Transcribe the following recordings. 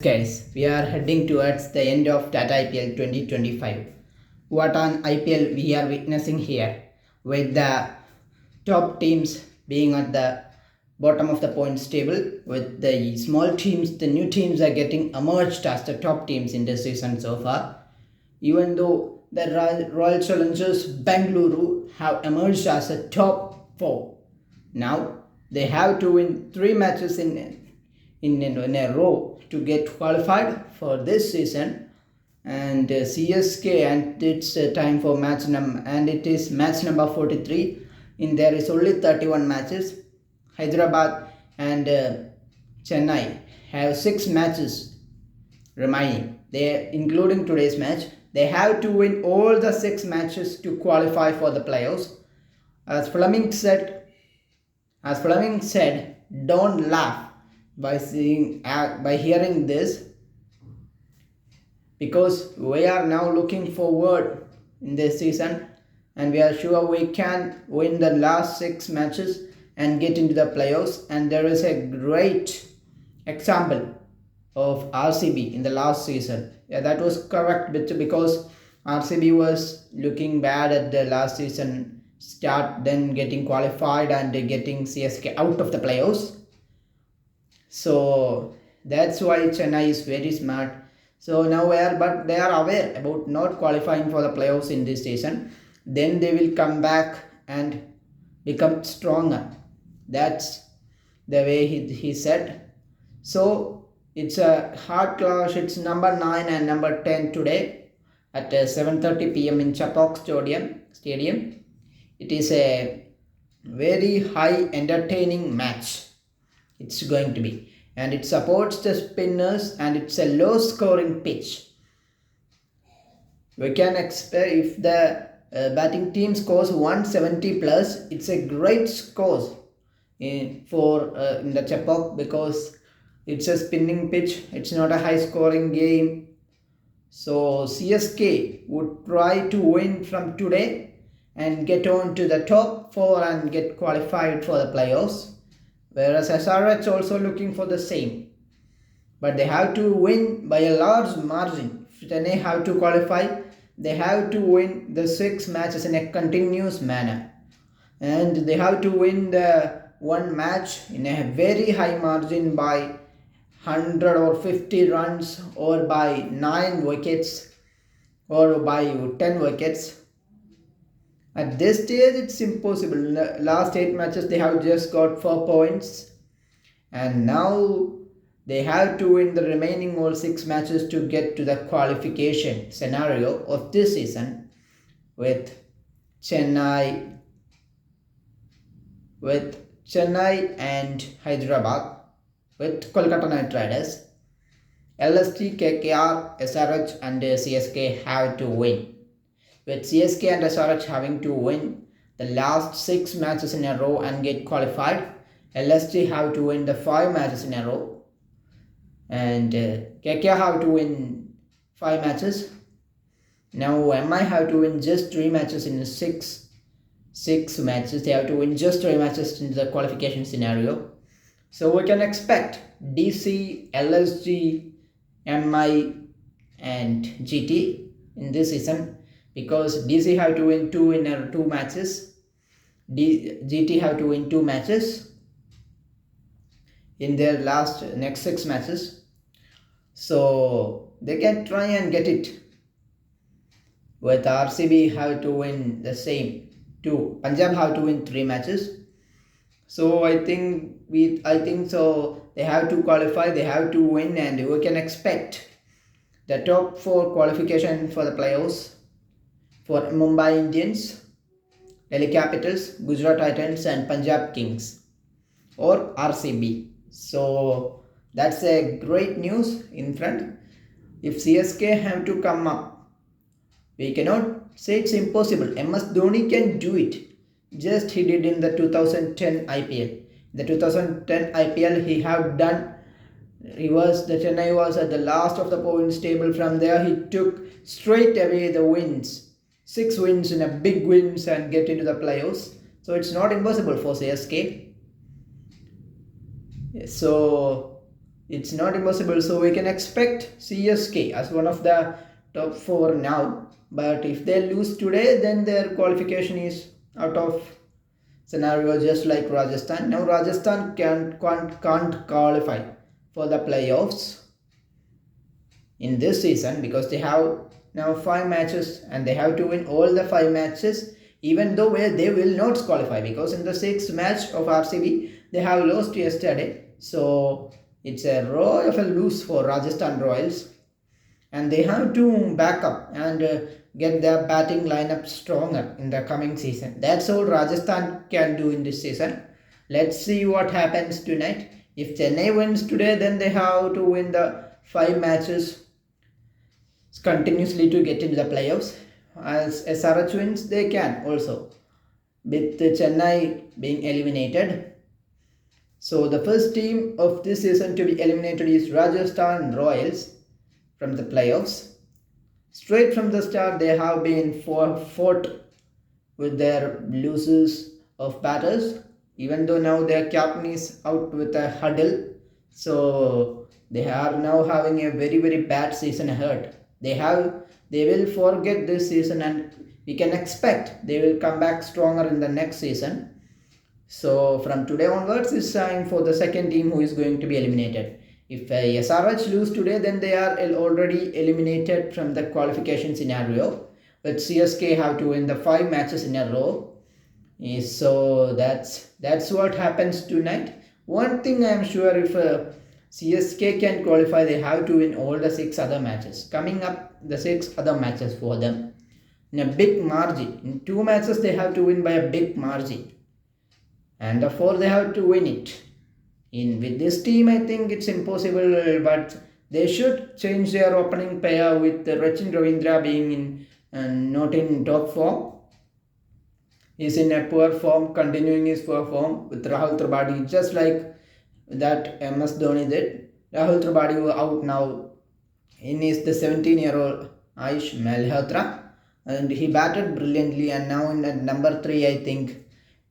Guys, we are heading towards the end of that IPL 2025. What an IPL we are witnessing here, with the top teams being at the bottom of the points table, with the small teams, the new teams are getting emerged as the top teams in this season so far. Even though the Royal Challengers Bengaluru have emerged as a top 4. Now they have to win 3 matches in a row to get qualified for this season, and CSK, and it's time for and it is match number 43. In there is only 31 matches. Hyderabad and Chennai have 6 matches remaining. They, including today's match, they have to win all the 6 matches to qualify for the playoffs. As Fleming said, don't laugh by hearing this, because we are now looking forward in this season, and we are sure we can win the last 6 matches and get into the playoffs. And there is a great example of RCB in the last season. Yeah, that was correct, because RCB was looking bad at the last season start, then getting qualified and getting CSK out of the playoffs. So that's why Chennai is very smart. So now they are aware about not qualifying for the playoffs in this season. Then they will come back and become stronger. That's the way he said. So it's a hard clash. It's number 9 and number 10 today at 7:30 p.m. in Chepauk Stadium. It is a very high entertaining match. It's going to be, and it supports the spinners, and it's a low scoring pitch. We can expect, if the batting team scores 170 plus, it's a great score in the Chepauk, because it's a spinning pitch. It's not a high scoring game. So CSK would try to win from today and get on to the top 4 and get qualified for the playoffs. Whereas SRH also looking for the same, but they have to win by a large margin. If Chennai have to qualify, they have to win the 6 matches in a continuous manner, and they have to win the one match in a very high margin by 100 or 50 runs, or by 9 wickets, or by 10 wickets. At this stage, it's impossible. Last 8 matches, they have just got 4 points. And now they have to win the remaining all 6 matches to get to the qualification scenario of this season, with Chennai and Hyderabad, with Kolkata Knight Riders. LST, KKR, SRH and CSK have to win, with CSK and SRH having to win the last 6 matches in a row and get qualified. LST have to win the 5 matches in a row, and KKR have to win 5 matches. Now MI have to win just 3 matches in 6 matches. They have to win just 3 matches in the qualification scenario. So we can expect DC, LSG, MI and GT in this season, because DC have to win 2 matches, GT have to win 2 matches in their next 6 matches. So they can try and get it. With RCB have to win the same 2. Punjab have to win 3 matches. So I think so they have to qualify, they have to win, and we can expect the top 4 qualification for the playoffs for Mumbai Indians, Delhi Capitals, Gujarat Titans and Punjab Kings, or RCB. So that's a great news in front. If CSK have to come up, we cannot say it's impossible. MS Dhoni can do it. Just he did in the 2010 IPL. The 2010 IPL he have done. Chennai was at the last of the points table. From there he took straight away the wins. 6 wins in a big wins and get into the playoffs. So it's not impossible for CSK. So it's not impossible. So we can expect CSK as one of the top 4 now. But if they lose today, then their qualification is out of scenario, just like Rajasthan. Now Rajasthan can't qualify for the playoffs in this season because they have now 5 matches and they have to win all the 5 matches, even though they will not qualify because in the 6th match of RCB they have lost yesterday. So it's a royal lose for Rajasthan Royals, and they have to back up and get their batting lineup stronger in the coming season. That's all Rajasthan can do in this season. Let's see what happens tonight. If Chennai wins today, then they have to win the 5 matches continuously to get into the playoffs. As SRH wins, they can also, with Chennai being eliminated. So the first team of this season to be eliminated is Rajasthan Royals from the playoffs. Straight from the start, they have been fought with their losses of batters, even though now their captain is out with a huddle. So they are now having a very bad season ahead. They will forget this season, and we can expect they will come back stronger in the next season. So from today onwards, it's time for the second team who is going to be eliminated. If SRH lose today, then they are already eliminated from the qualification scenario. But CSK have to win the 5 matches in a row. So that's what happens tonight. One thing I am sure, if CSK can qualify, they have to win all the 6 other matches. Coming up, the 6 other matches for them in a big margin. In 2 matches, they have to win by a big margin. And therefore, they have to win it. With this team, I think it's impossible, but they should change their opening pair with Rachin Ravindra being not in top form. He's in a poor form, continuing his poor form with Rahul Tripathi, just like that MS Dhoni did. Rahul Tripathi was out now. Is the 17-year-old Ayush Malhotra, and he batted brilliantly, and now in at number 3, I think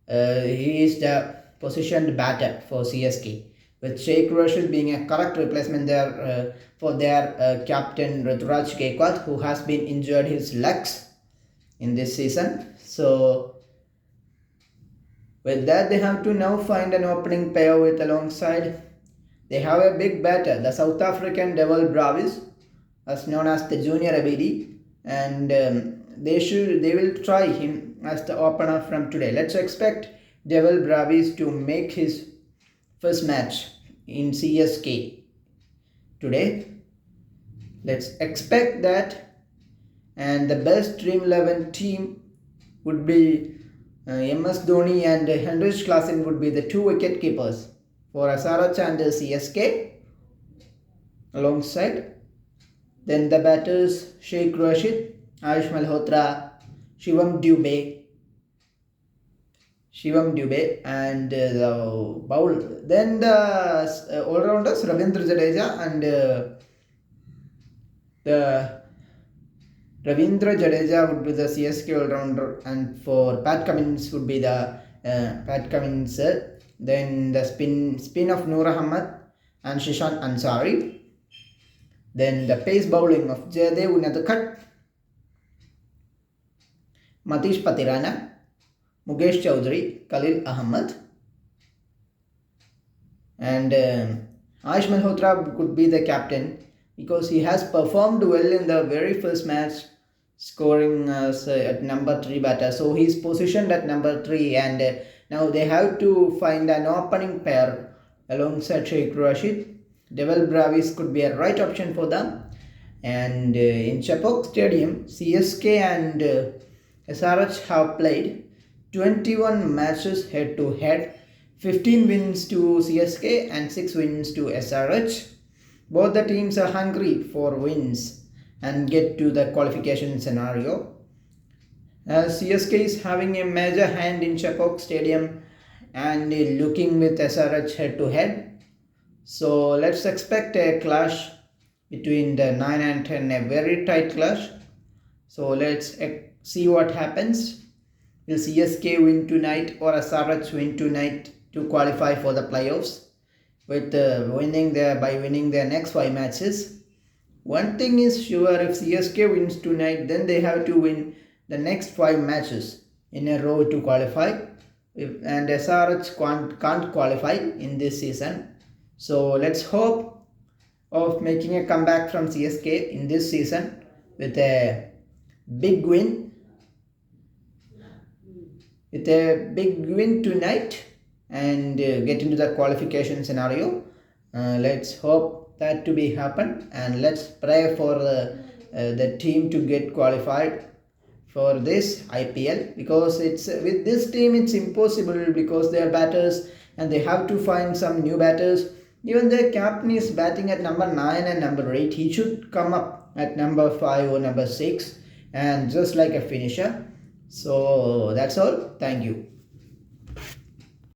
he is the positioned batter for CSK, with Shaikrasheed being a correct replacement there for their captain Ruturaj Gaikwad, who has been injured his legs in this season. So with that, they have to now find an opening pair with alongside. They have a big batter, the South African Devil Bravis, as known as the Junior ABD, and they will try him as the opener from today. Let's expect Devil Bravis to make his first match in CSK today. Let's expect that. And the best Dream 11 team would be MS Dhoni and Henrich Klaasen would be the 2 wicket keepers for SRH and CSK alongside. Then the batters Shaikrasheed, Ayush Malhotra, Shivam Dube, and the bowl. Then the all-rounders Ravindra Jadeja and the Ravindra Jadeja would be the CSK all-rounder, and for Pat Cummins would be the Pat Cummins. Then the spin of Noor Ahmed and Shishan Ansari. Then the pace bowling of jaydevUnadkat, Matish Patirana, Mukesh Chowdhury, KhaleelAhmed, and Ayush Malhotra could be the captain because he has performed well in the very first match, scoring at number 3 batter. So he is positioned at number 3, and now they have to find an opening pair alongside Shaikrasheed. Devil Bravis could be a right option for them. And in Chepauk Stadium, CSK and SRH have played 21 matches head to head, 15 wins to CSK and 6 wins to SRH. Both the teams are hungry for wins and get to the qualification scenario. CSK is having a major hand in Chepauk Stadium and looking with SRH head to head. So let's expect a clash between the 9 and 10, a very tight clash. So let's see what happens. Will CSK win tonight or SRH win tonight to qualify for the playoffs? with winning their next 5 matches. One thing is sure, if CSK wins tonight, then they have to win the next 5 matches in a row to qualify. And SRH can't qualify in this season. So let's hope of making a comeback from CSK in this season with a big win. With a big win tonight and get into the qualification scenario. Let's hope that to be happen, and let's pray for the team to get qualified for this IPL, because it's with this team it's impossible, because they are batters and they have to find some new batters. Even their captain is batting at number 9 and number 8. He should come up at number 5 or number 6 and just like a finisher. So that's all. Thank you.